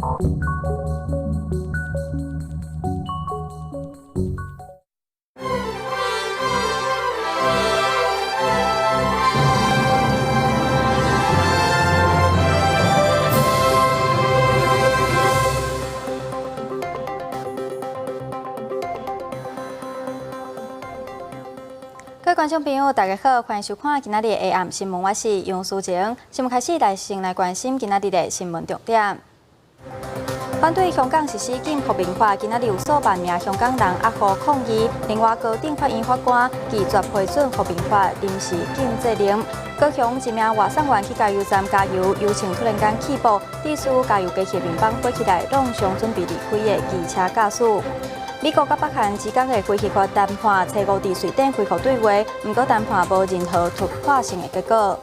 各位观众朋友，大家好，欢迎收看今仔日的下暗新闻，我是杨淑晴。新闻开始，先来关心今仔日的新闻重点。反对香港实施禁服兵法，今仔日有数万名香港人押赴抗议。另外，高等法院法官拒绝批准服兵法临时禁制令。高雄一名外送员去加油站加油，油枪突然间起爆，致使加油机器面板飞起来，撞上准备离开的汽车驾驶。美国甲北韩之间的飞行员谈判，初五伫瑞典恢复对话，不过谈判无任何突破性的结果。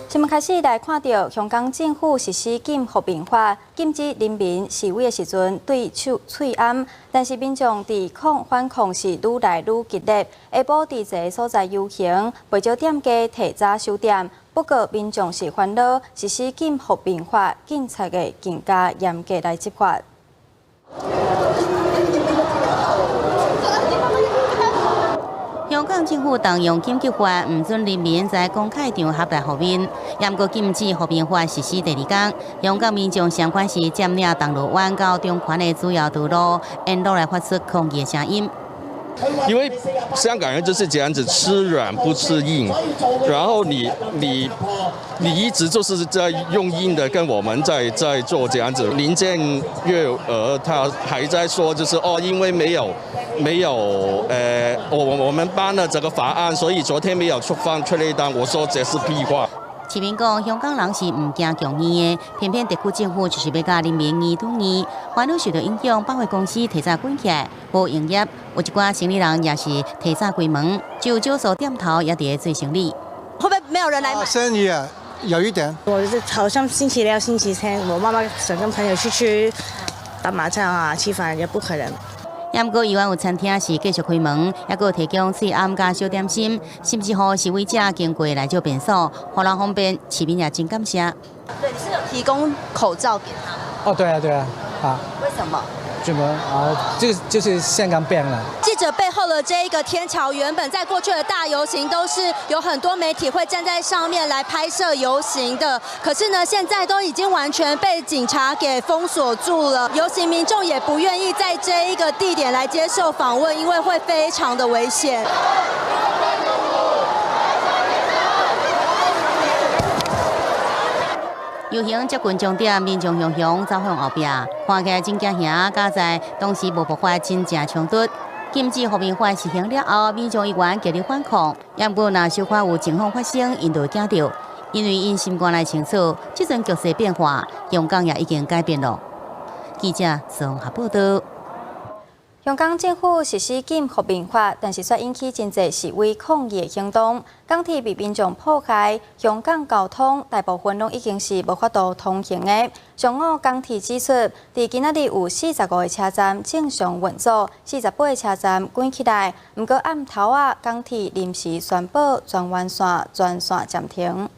新闻开始来看到，香港政府实施禁服兵法，禁止人民示威的时阵对手喙暗，但是民众伫反抗是愈来愈激烈。下晡伫一个所在游行，袂少店家提早收店。不过，民众是烦恼，实施禁服兵法，警察的更加严格来执法。香港政府动用紧急法，唔准人民在公开场合来互面，严格禁止服兵法实施第二天，香港民众上关是占领东路湾到中环的主要道路，沿路来发出抗议的声音。因为香港人就是这样子，吃软不吃硬，然后你一直就是在用硬的跟我们在做这样子。林郑月娥她还在说，就是因为没有我们颁了这个法案，所以昨天没有放催泪弹。我说这是屁话。市民讲，香港人是唔惊强硬的，偏偏特区政府就是要甲人民硬对硬，烦恼受到影响，百货公司提早关起来，无营业，有一寡生意人也是提早关门，只有少数店头也伫做生意。会不会没有人来买？生意啊，有一点。我是好像星期六、星期天，我妈妈想跟朋友去打麻将啊，吃饭也不可能。也不过，以外有餐厅是继续开门，也有提供脆暗加小点心，甚至乎示威者经过来就便所，互人方便，市民也真感谢。对，你是有提供口罩给他们？对啊，啊。为什么？怎么就是香港变了。记者背后的这一个天桥，原本在过去的大游行都是有很多媒体会站在上面来拍摄游行的，可是呢，现在都已经完全被警察给封锁住了。游行民众也不愿意在这一个地点来接受访问，因为会非常的危险。游行接近终点，民众雄雄走向后壁，看起来真惊吓。加在当时无爆发真正冲突，禁止服兵法实行了后，民众议员极力反抗。也不过，若小可有情况发生，因就会惊到，因为因心肝来清楚，这阵局势变化，香港也已经改变了。记者综合报道。香港政府实施禁服兵法，但是却引起真侪示威抗议的行动。港铁被民众破坏，香港交通大部分拢已经是无法度通行的。上午港铁指出，伫今仔日有45个车站正常运作，48个车站关起来。不过暗头啊，港铁临时宣布全湾线全线暂停。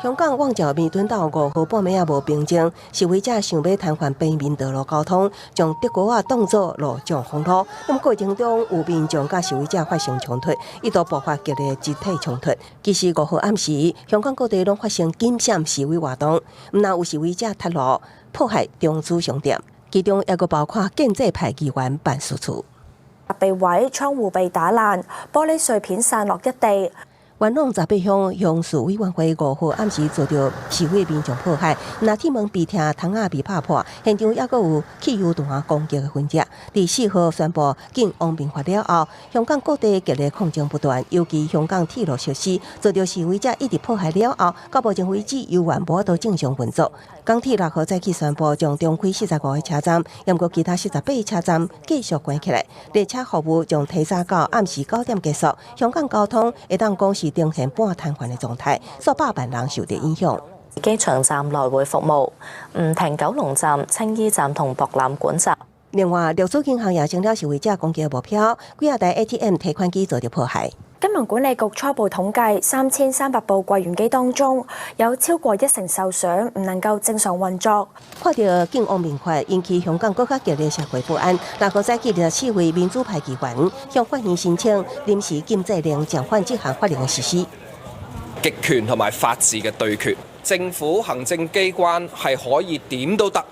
香港旺角弥敦道5号半暝也无平静，示威者想要瘫痪北面道路交通，将德国当作路障封路。那么过程中有民众甲示威者发生冲突，一度爆发激烈肢体冲突。其实5号暗时，香港各地拢发生警闪示威活动，毋但有示威者脱路破坏中资商店，其中也个包括建制派议员办事处被毀，窗戶被打爛，玻璃碎片散落一地。元朗十八鄉鄉事委員會5號暗時遭到示威民眾迫害，那鐵門被聽，窗仔被拍破，現場也閣有汽油彈攻擊的痕跡。第4號宣布禁王兵法了後，香港各地激烈抗爭不斷，尤其香港鐵路設施遭到示威者一直迫害了後，到目前為止猶原無法度正常運作。港鐵6號早起宣布將重開45個車站，不過其他18個車站繼續關起來，列車服務將提早到暗時9點結束。香港交通會當講是呈現半癱瘓的狀態，數百萬人受到影響。機場站來回服務唔停九龍站、青衣站同博覽館站。另外，六組銀行也成了示威者攻擊的目標，幾啊台 ATM 提款機遭到破壞。金融管理局初步統計，3300部櫃員機當中，有超過10%受損，唔能夠正常運作。看到禁污民法引起香港更加激烈社會不安，內閣在記者4位民主派議員向法院申請臨時禁制令，暫緩這項法令嘅實施。極權同埋法治嘅對決，政府行政機關係可以點都得。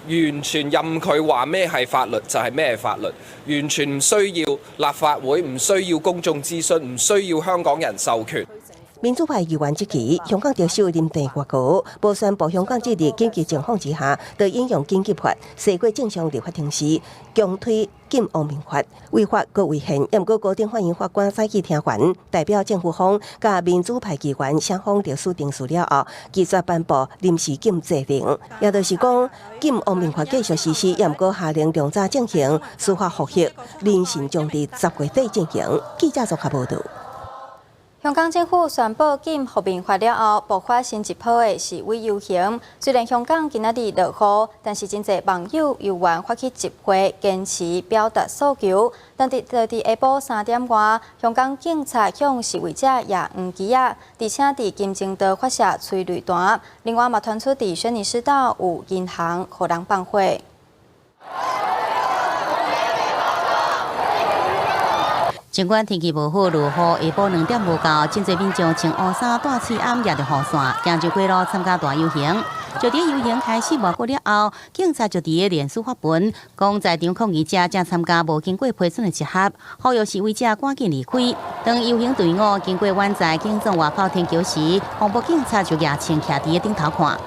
完全任佢話咩係法律就係咩法律，完全唔需要立法會，唔需要公眾諮詢，唔需要香港人授權。民主派議員即期，香港特首林鄭月娥無宣布香港這日緊急情況之下，就引用緊急法，西過正常立法程序，強推禁污民法，違法佫違憲。也毋過高等法院法官再去聽權，代表政府方甲民主派議員雙方着書定數了後，拒絕頒布臨時禁制令，也就是講禁污民法繼續實施，也毋過下令重查進行司法復核，臨時將佇10月底進行。記者綜合報道。香港政府宣布禁污民法了後，爆發新一波的示威遊行。雖然香港今仔日落雨，但是真濟網友由願發起集會，堅持表達訴求。但佇下晡3點外，香港警察向示威者拿黃旗啊，而且佇金正道發射催淚彈。另外，嘛傳出佇軒尼詩道有銀行互人放火。儘管天氣無好，落雨，下晡2點無夠，真濟民眾穿烏衫、帶刺暗也着雨傘，行入街路參加大遊行。就佇遊行開始無過了後，警察就佇個臉書發文，講在場抗議者正參加無經過批准的集合，呼籲示威者趕緊離開。當遊行隊伍經過灣仔警總外口停橋時，防暴警察就舉槍徛佇個頂頭看。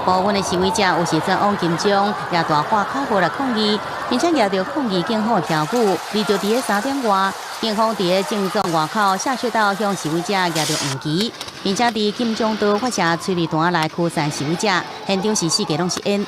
部分的示威者有時陣往金鐘也大花口號來抗議，並且拿着抗議警方條鼓，而就佇個3點外，警方佇個警總外口下水道向示威者拿着黃旗，並且佇金鐘道發射催淚彈來驅散示威者，現場是4個攏是煙。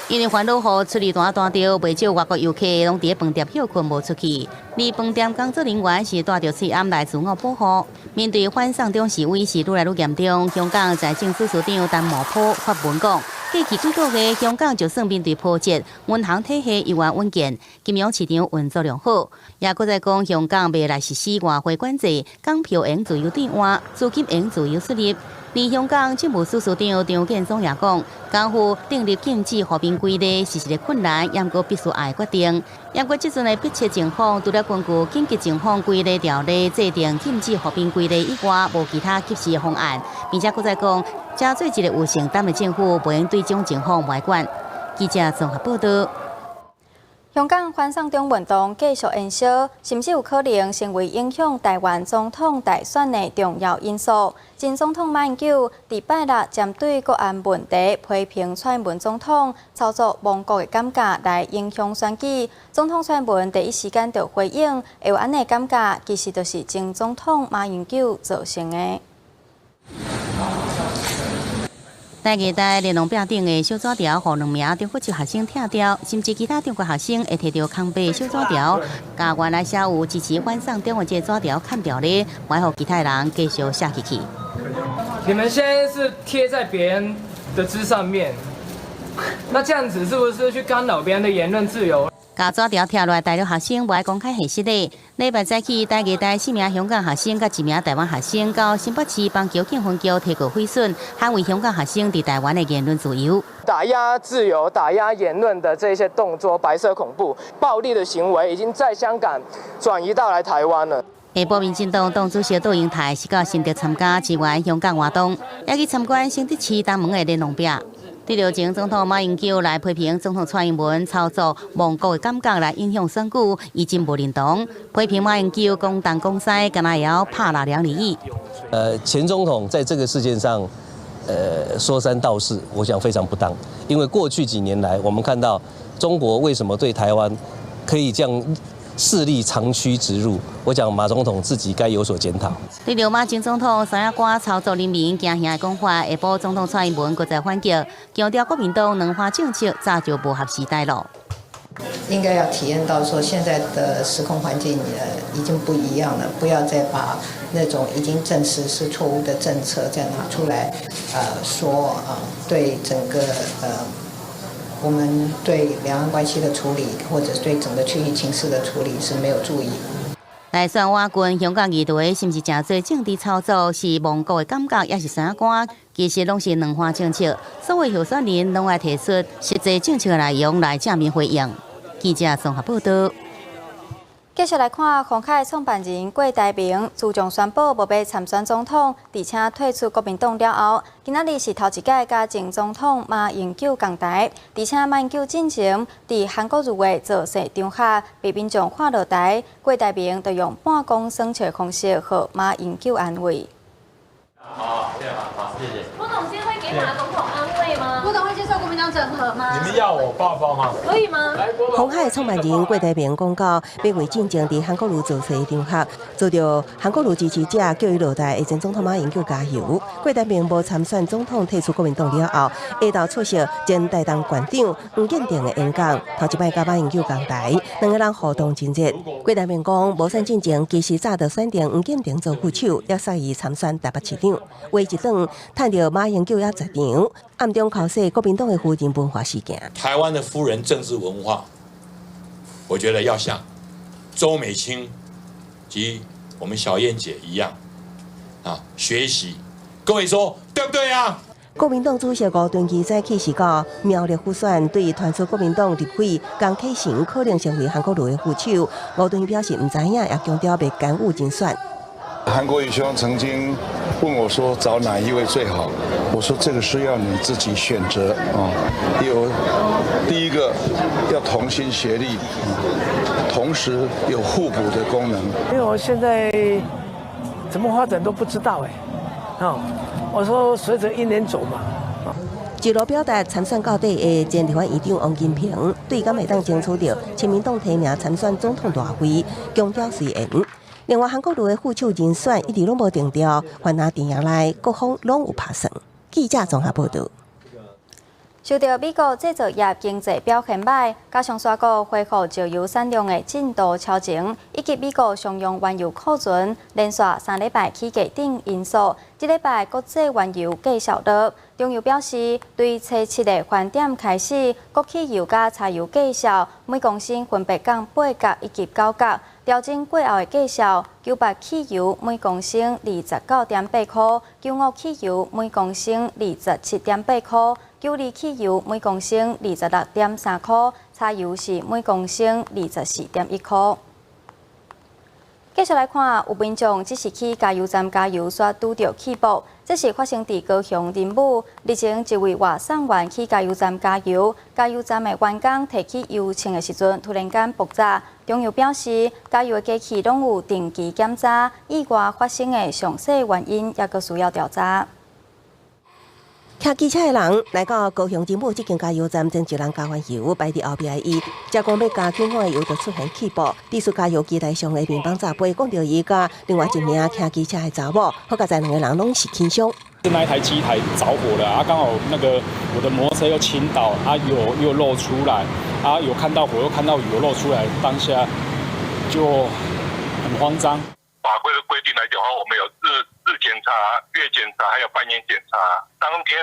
因為煩惱雨，催淚彈彈到，不少外國遊客攏佇個飯店休困無出去。而飯店工作人員是帶着催暗來自我保護。面對反送中示威是愈來愈嚴重，香港財政司司長陳茂波發文講，過去幾個月，香港就算面對波折，銀行體系依然穩健，金融市場運作良好。也閣再講，香港未來實施外匯管制，港票用自由轉換，資金用自由出入。而香港政務司司長張建宗也講，港府訂立禁止和平規例是一個困難，也毋過必須愛決定。也毋過即陣的迫切情況，除了根據緊急情況規例條例制定禁止和平規例以外，無其他及時的方案。並且閣再講，加做一個有承擔的政府，不應對這種情況外管。記者綜合報道。香港反送中運動繼續延燒，甚至有可能成為影響台灣總統大選的重要因素。前總統馬英九禮拜六針對國安問題批評蔡英文總統操作亡國的感覺來影響選舉。總統蔡英文第一時間就回應，會有安尼感覺，其實就是前總統馬英九造成的。大家在連儂壁頂的小紙條，互2名中國籍學生拆掉，甚至其他中國學生會摕到空白小紙條，甲原來寫有支持反送中的這紙條砍掉咧，還互其他人繼續寫進去。你們現在是貼在別人的字上面，那這樣子是不是去干擾別人的言論自由？甲紙條貼落來，大陸學生不愛公開現實咧。禮拜早起，大家帶4名香港學生甲1名台灣學生到新北市幫交警分局提告賄選，捍衛香港學生佇台灣的言論自由。打壓自由、打壓言論的這些動作，白色恐怖、暴力的行為，已經在香港轉移到來台灣了。下晡民進黨黨主席杜英台是到新竹參加支援香港活動，也去參觀新竹市東門的連儂壁。第六前總統馬英九來批評總統蔡英文操作亡國的感覺來影響選舉，已經不認同。批評馬英九公東公西，干那也要拍哪兩利益。前總統在這個事件上，說三道四，我想非常不當。因為過去幾年來，我們看到中國為什麼對台灣可以這樣勢力長驅直入，我講馬總統自己該有所檢討。第六馬前總統三亞瓜操作人民驚嚇的講法，下晡總統蔡英文閣再反擊，強調國民黨兩化政策早就無合時代了。应该要体验到说现在的时空环境已经不一样了，不要再把那种已经证实是错误的政策再拿出来说对整个我们对两岸关系的处理，或者对整个区域情势的处理是没有注意。来选瓦军，香港议会是毋是真侪政治操作？是蒙古的感觉，也是三观？其实拢是两花政策，所有候选人拢爱提出实际政策内容来正面回应。记者综合报道。继续来看，鸿海创办人郭台铭自从宣布无要参选总统，而且退出国民党了后，今仔日是头一届甲前总统马英九同台，而且马英九进前伫韩国入会做市场下，被民众看落台，郭台铭就用半公生笑方式和马英九安慰。好，谢谢，好，谢谢。郭董今天会给马总统安慰吗？郭董会接受国民党整合吗？你们要我抱抱吗？可以吗？鸿海创办人郭台铭公告，要为进前伫韩国瑜做市场合，遭到韩国瑜支持者叫伊落台的前总统马英九加油。郭台铭无参选总统，退出国民党了后，下昼出席前台东县长黄建庭的演讲，头一摆甲马英九同台，两个人互动真热。郭台铭讲，无选进前，其实早就选定黄建庭做副手，要使伊参选台北市长。话一转，趁着马英九也在场，暗中考试国民党的夫人文化事件。台湾的夫人政治文化，我觉得要像周美青及我们小燕姐一样学习。各位说对不对啊？国民党主席吴敦义早起是讲，苗栗复选对传出国民党立委江启臣可能成为韩国瑜的副手。吴敦义表示唔知影，也强调袂干预竞选。韩国瑜兄曾经问我说找哪一位最好，我说这个是要你自己选择有第一个要同心协力，同时有互补的功能。因为我现在怎么发展都不知道我说随着一年走嘛。一路表达参选到底的前立法院长王金平，对敢会当争取到亲民党提名参选总统大会，强调随缘。另外，韩国瑜的副手人选一直拢无定调，反而电影内各方拢有拍算。记者综合报道。受到美国制造业经济表现歹，加上沙国恢复石油产量的进度超前，以及美国商用原油库存连续3礼拜起价等因素，这礼拜国际原油价小跌。中油表示，对初7的返点开始，国汽油甲柴油价小每公升分别降8角以及9角，调整过后的价小，98汽油每公升29.8块，95汽油每公升27.8块。92汽油每公升26.3块，柴油是每公升24.1块。继续来看，有民众只是去加油站加油，却拄到起爆。这是发生伫高雄林武，日前一位外送员去加油站加油，加油站的员工提起油枪的时阵，突然间爆炸。中油表示，加油的机器拢有定期检查，意外发生的详细原因也阁需要调查。骑机车的人来到高雄林武这间加油站，将一人加完油，摆伫后壁的伊，才讲要加轻款的油，就出现起爆。伫出加油机台上的面板炸飞，讲到伊甲另外一名骑机车的查某，好佳在两个人拢是轻伤。是那一台机台着火了刚好那个我的摩托车又倾倒又漏出来有看到火又看到油漏出来，当下就很慌张。法规的规定来讲的话，我们有日检查、月检查，还有半年检查。当天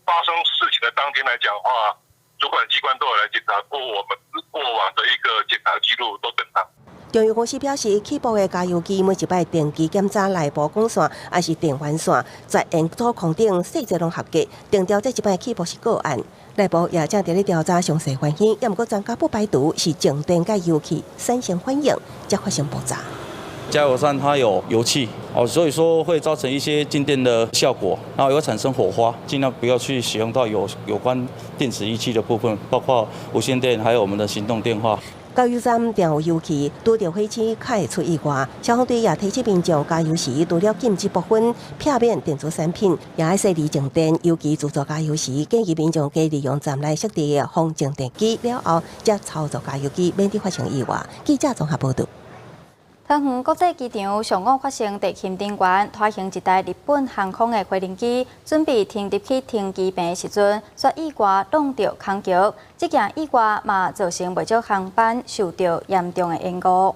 发生事情的当天来讲的话，主管机关都有来检查过我们过往的一个检查记录都正常。中油公司表示，起爆的加油机每一摆定期检查内部管线还是电环线，在烟土孔顶细节拢合格，定调这一摆起爆是个案。内部也正伫咧调查详细原因，也毋过专家不排除是静电甲油气产生反应，才发生爆炸。加油站它有油气所以说会造成一些静电的效果，然后也会产生火花，尽量不要去使用到有关电子仪器的部分，包括无线电还有我们的行动电话。加油站电有油气，拄着火气较会出意外。消防队也提醒民众加油时除了禁止部分片面电子产品，也要设置静电，尤其自助加油时，建议民众加利用站内设置的防静电机了后，才操作加油机，免得发生意外。记者综合报道。桃园国际机场上午发生地勤人员拖行一台日本航空的飞行机，准备停入去停机坪的时阵，却意外撞到空桥。这件意外嘛造成不少航班受到严重的延误。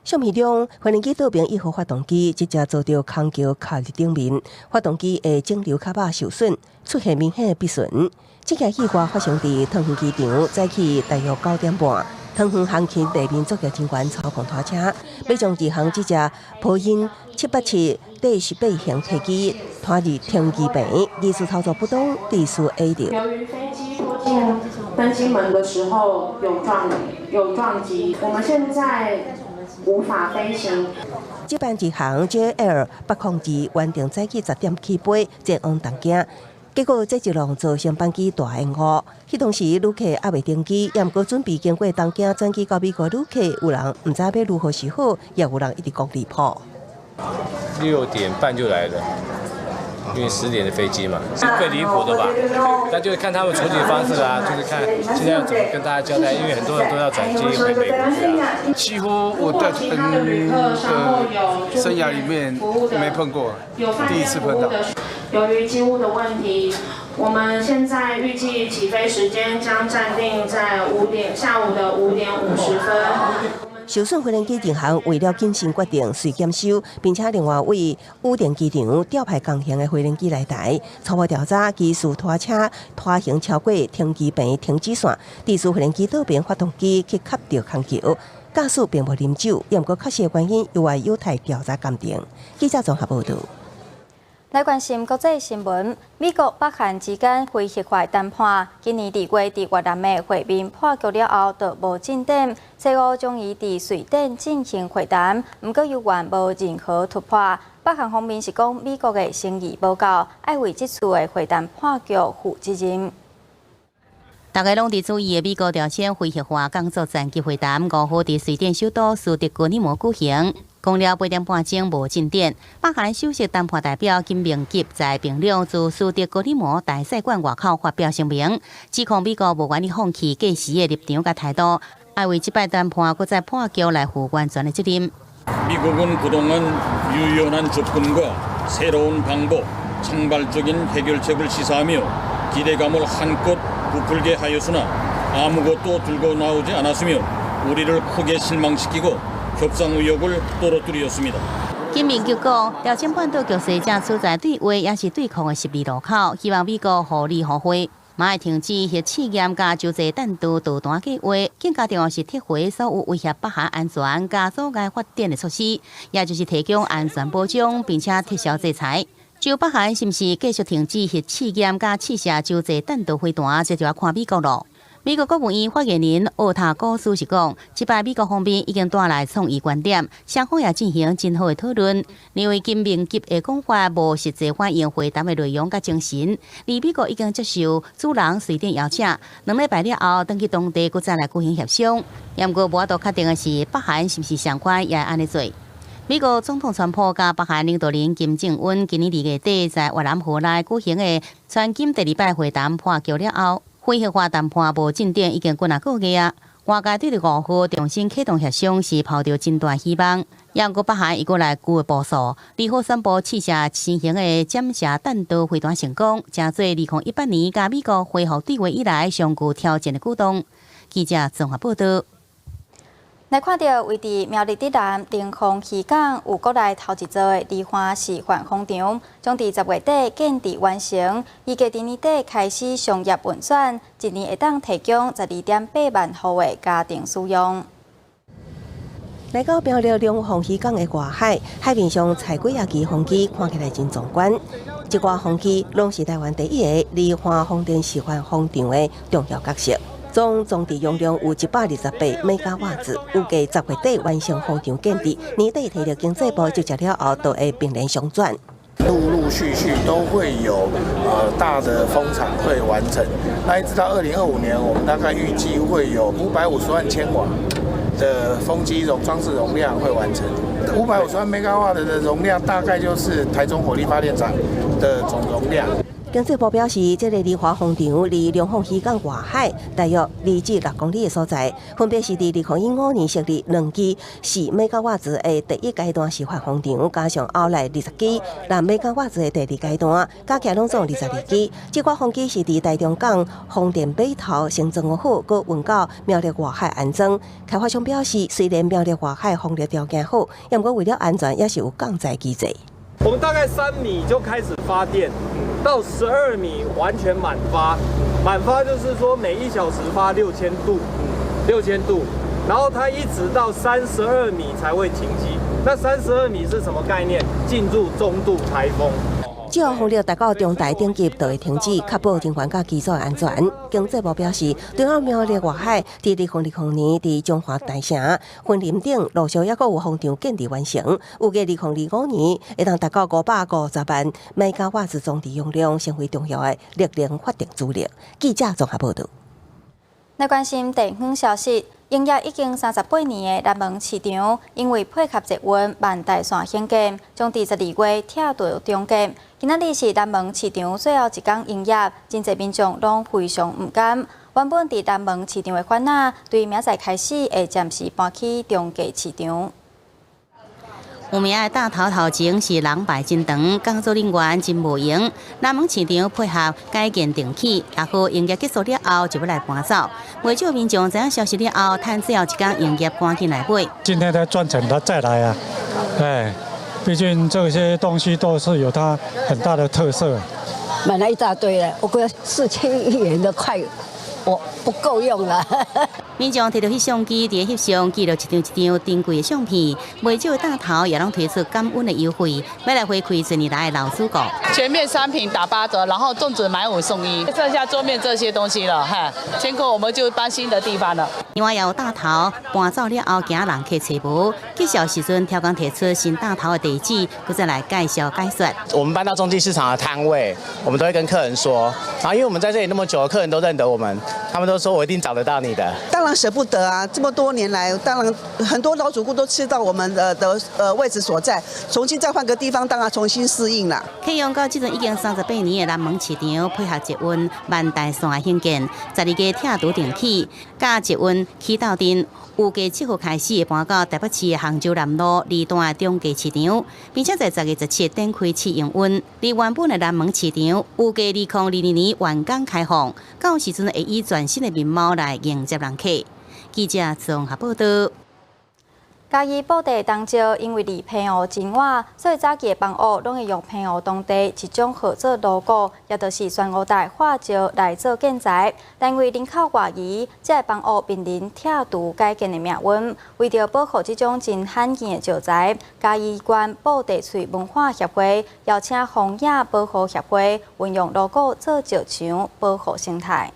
相片中，飞行机倒边1号发动机直接遭到空桥卡入顶面，发动机的整流卡把受损，出现明显的破损。这件意外发生在桃园机场早起大约9点半。桃园航勤地面作业人员操控拖车，要将日航这只波音787第18型飞机拖入停机坪，技术操作不当，地数 A 掉。由于飞机拖进登机门的时候有撞击，我们现在无法飞行。这班日航 JL 802原定早起10点起飞，前往东京。结果这一浪造成班机大延误。迄当时旅客还未登机，也毋过准备经过东京转机到美国旅客，有人毋知要如何是好，也有人一直讲离谱。6点半就来了，因为10点的飞机嘛，是最离谱的吧？那就是看他们处理方式啦，就是看现在要怎么跟大家交代，因为很多人都要转机回美国去啊。几乎我在生涯里面没碰过，第一次碰到。由于机务的问题，我们现在预计起飞时间将暂定在下午的5点50分。受损飞行机日航为了谨慎决定随检修，并且另外为羽田机场调派共型的飞行机来台。初步调查，技术拖车拖行超过停机坪停止线，地属飞行机倒边发动机去卡到空桥。驾驶并无啉酒，也毋过确实原因由外有待调查鉴定。记者综合报道。来关心国际新闻，美国北韩之间非核化谈判，今年2月伫越南的会面破局了后，就无进展。西欧将于伫瑞典进行会谈，不过犹原无任何突破。北韩方面是讲，美国的诚意报告，爱为这次的会谈破局负责任。大家拢伫注意的美国朝鲜非核化工作战及会谈5号伫瑞典首都苏德哥里摩举行。讲了8点半钟无进展，北韩首席谈判代表金明吉在平壤自苏德哥里摩大使馆外口发表声明，指控美国无愿意放弃过时的立场甲态度，爱为这摆谈判搁再破局来负完全的责任。 미국은 그동안 유연한 접근과 새로운 방법, 창발적인 해결책을 시사하며 기대감을 한껏 부풀게 하였으나 아무것도 들고 나오지 않았으며 우리를 크게 실망시키고 협상 의욕을 떨어뜨렸습니다. 金明吉讲，朝鲜半岛局势正处在对话也是对抗的十字路口，希望美国互利互惠。 马会停止核试验加洲际弹道导弹计划，更加重要是撤回所有威胁北韩安全加阻碍发展的措施，也就是提供安全保障，并且撤销制裁。就北韩是毋是继续停止核试验加试射洲际弹道飞弹，这就要看美国咯。 美国国务院发言人奥塔古斯是讲，这摆美国方面已经带来创意观点，双方也进行真好的讨论。认为金明吉的讲法无实际反映会谈的内容甲精神，而美国已经接受主人瑞典邀请，2礼拜了后，登去当地，佮再来举行协商。不过无法度确定的是，北韩是毋是相关也安尼做。美国总统川普甲北韩领导人金正恩今年2月底在越南河内举行的川金第2摆会谈破局了后。 非核化谈判无进展已经过个月啊，外界对5号重新启动协商是抱着真大希望。也过北韩伊过来旧的部署，2号宣布试射新型的潜射弹道飞弹成功，正做2018年甲美国恢复对话以来上具挑战的举动。记者综合报道。 来看到位伫苗栗伫南临空渔港有国内头一座的梨花示范风场，将伫10月底建设完成，预计伫年底开始商业运转，一年会当提供12.8万户的家庭使用。来到苗栗龙凤渔港的外海，海面上采几啊支风机，看起来真壮观。这挂风机拢是台湾第一个梨花风电示范风场的重要角色。 总装置容量有128兆瓦时，预计10月底完成风场建设，年底提到经济部就接了后，都会并联商转。陆续都会有大的风场会完成，那一直到2025年，我们大概预计会有550万千瓦的风机装置容量会完成。550万兆瓦的容量大概就是台中火力发电厂的总容量。经济部表示，这个离华风场离龙凤渔港外海大约2至6公里的所在，分别是伫2015年设立2基4兆瓦时的第一阶段示范风场，加上后来20基6兆瓦时的第2阶段，加起来拢总22基。这款风机是伫台中港风电码头成装好，佮运到苗栗外海安装。开发商表示，虽然苗栗外海风力条件好，不过为了安全，也是有降载机制。我们大概3米就开始发电，到12米完全满发。满发就是说每1小时发6000度，6000度，然后它一直到32米才会停机。那32米是什么概念？进入中度台风。只要风力达到中台等级，就会停止，确保人员甲基础安全。经济部表示，对了苗栗外海，伫2020年伫中华大城、云林等陆续也阁有风场建设完成，预计2025年会当达到550万每兆瓦时总利用量，成为重要的热能发电主力。记者综合报道。来关心地方消息。营业已经38年的南门市场，因为配合节温，万大线兴建，将伫12月拆除中建。今仔日是南门市场最后一天营业，真侪民众拢非常唔甘。原本伫南门市场的番仔，对明仔开始会暂时搬去中价市场。有名的大头头前是人排真长，工作人员真无闲。南门市场配合改建重启，也好营业结束了后就要来搬走。未少民众知影消息了后，趁最后一天营业赶紧来买。今天才赚钱，他再来啊！哎，毕竟这些东西都是有它很大的特色。买了一大堆了，我觉得4000元都快。我不够用了。民众摕到翕相机，伫翕相记录一张一张珍贵的相片，袂少的大头也拢推出感恩的优惠，要来回馈10年来的老主顾。全面商品打8折，然后粽子买5送1，剩下桌面这些东西了哈。签过我们就搬新的地方了。另外也有大头搬走了后，惊人客找无，介绍时阵挑工提出新大头的地址，佮再来介绍解说。我们搬到中继市场的摊位，我们都会跟客人说，然后因为我们在这里那么久，客人都认得我们。他们都说我一定找得到你的，当然舍不得啊！这么多年来，当然很多老主顾都知道我们的位置所在，重新再换个地方，当然重新适应啦。启用到这阵已经38年的南门市场，配合节温万大线的兴建，12月拆除重启，加节温起到阵。预计7号开始会搬到台北市的杭州南路2段中价市场，并且在10月17日展开试营运。离原本的南门市场，预计2022年完工开放，到时阵会以全新的面貌来迎接人客。记者综合报道。嘉义布袋当招，因为离澎湖真远，所以早期的房屋拢会用澎湖当地一种号做logo，也就是宣武台化石来做建材。但因为人口外移，这房屋面临拆除改建的命运。为着保护这种真罕见的石材，嘉义县布袋翠文化协会邀请荒野保护协会运用logo做石墙，保护生态。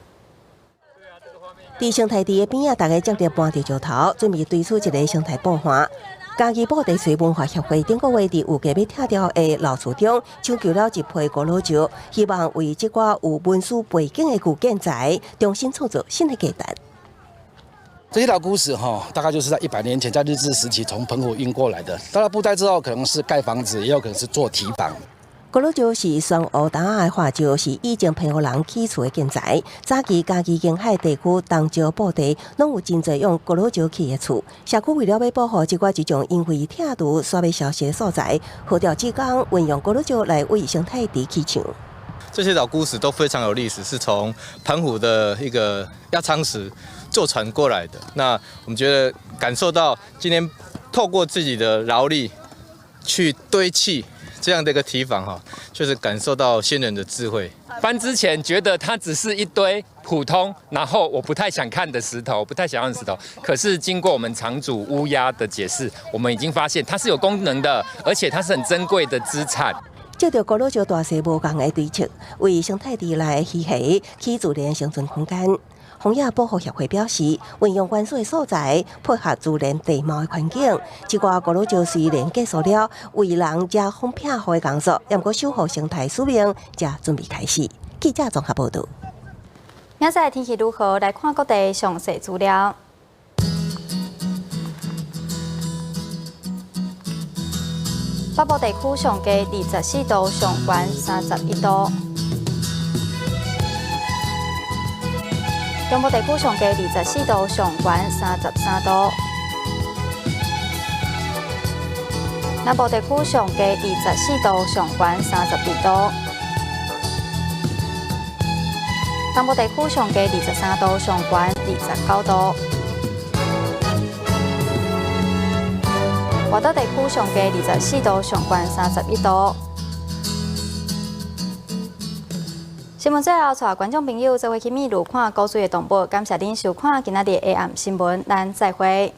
伫生态池的边仔，大家接着搬着石头，准备推出一个生态步环。嘉义布袋水文化协会顶个月伫有计要拆掉的老厝中，抢救了一批古老石，希望为这寡有文史背景的古建材重新创造新的价值。这些老古石大概就是在100年前在日治时期从澎湖运过来的。到了布袋之后，可能是盖房子，也有可能是做堤防。古老石是宣武台的化石，是以前澎湖人起厝的建材。早期嘉义沿海地区东石布袋，拢有真侪用古老石起的厝。社区为了要保护这块种因为拆除煞要消失的素材，号召志工运用古老石来为生态池起墙。这些老古石都非常有历史，是从澎湖的一个压舱石坐船过来的。那我们觉得感受到今天透过自己的劳力去堆砌这样的一个堤防就是感受到先人的智慧。搬之前觉得它只是一堆普通，然后我不太想看的石头，不太想要的石头。可是经过我们场主乌鸦的解释，我们已经发现它是有功能的，而且它是很珍贵的资产。借着古老石大小无共的堆砌，为生态池内鱼虾起自然生存空间。荒野保护协会表示，运用原始的素材，配合自然地貌的环境，这寡古老石虽然结束了为人加风片好的工作，不过守护生态使命才准备开始。记者综合报道。明仔天气如何？来看各地详细资料。北部地区上低24度，上悬31度。中部地区上加24度，上悬33度；南部地区上加24度，上悬32度；东部地区上加23度，上悬29度；外岛地区上加24度，上悬31度。新闻最后，带观众朋友做回去秘鲁看古水的动物，感谢您收看今仔日的 AM 新闻，咱再会。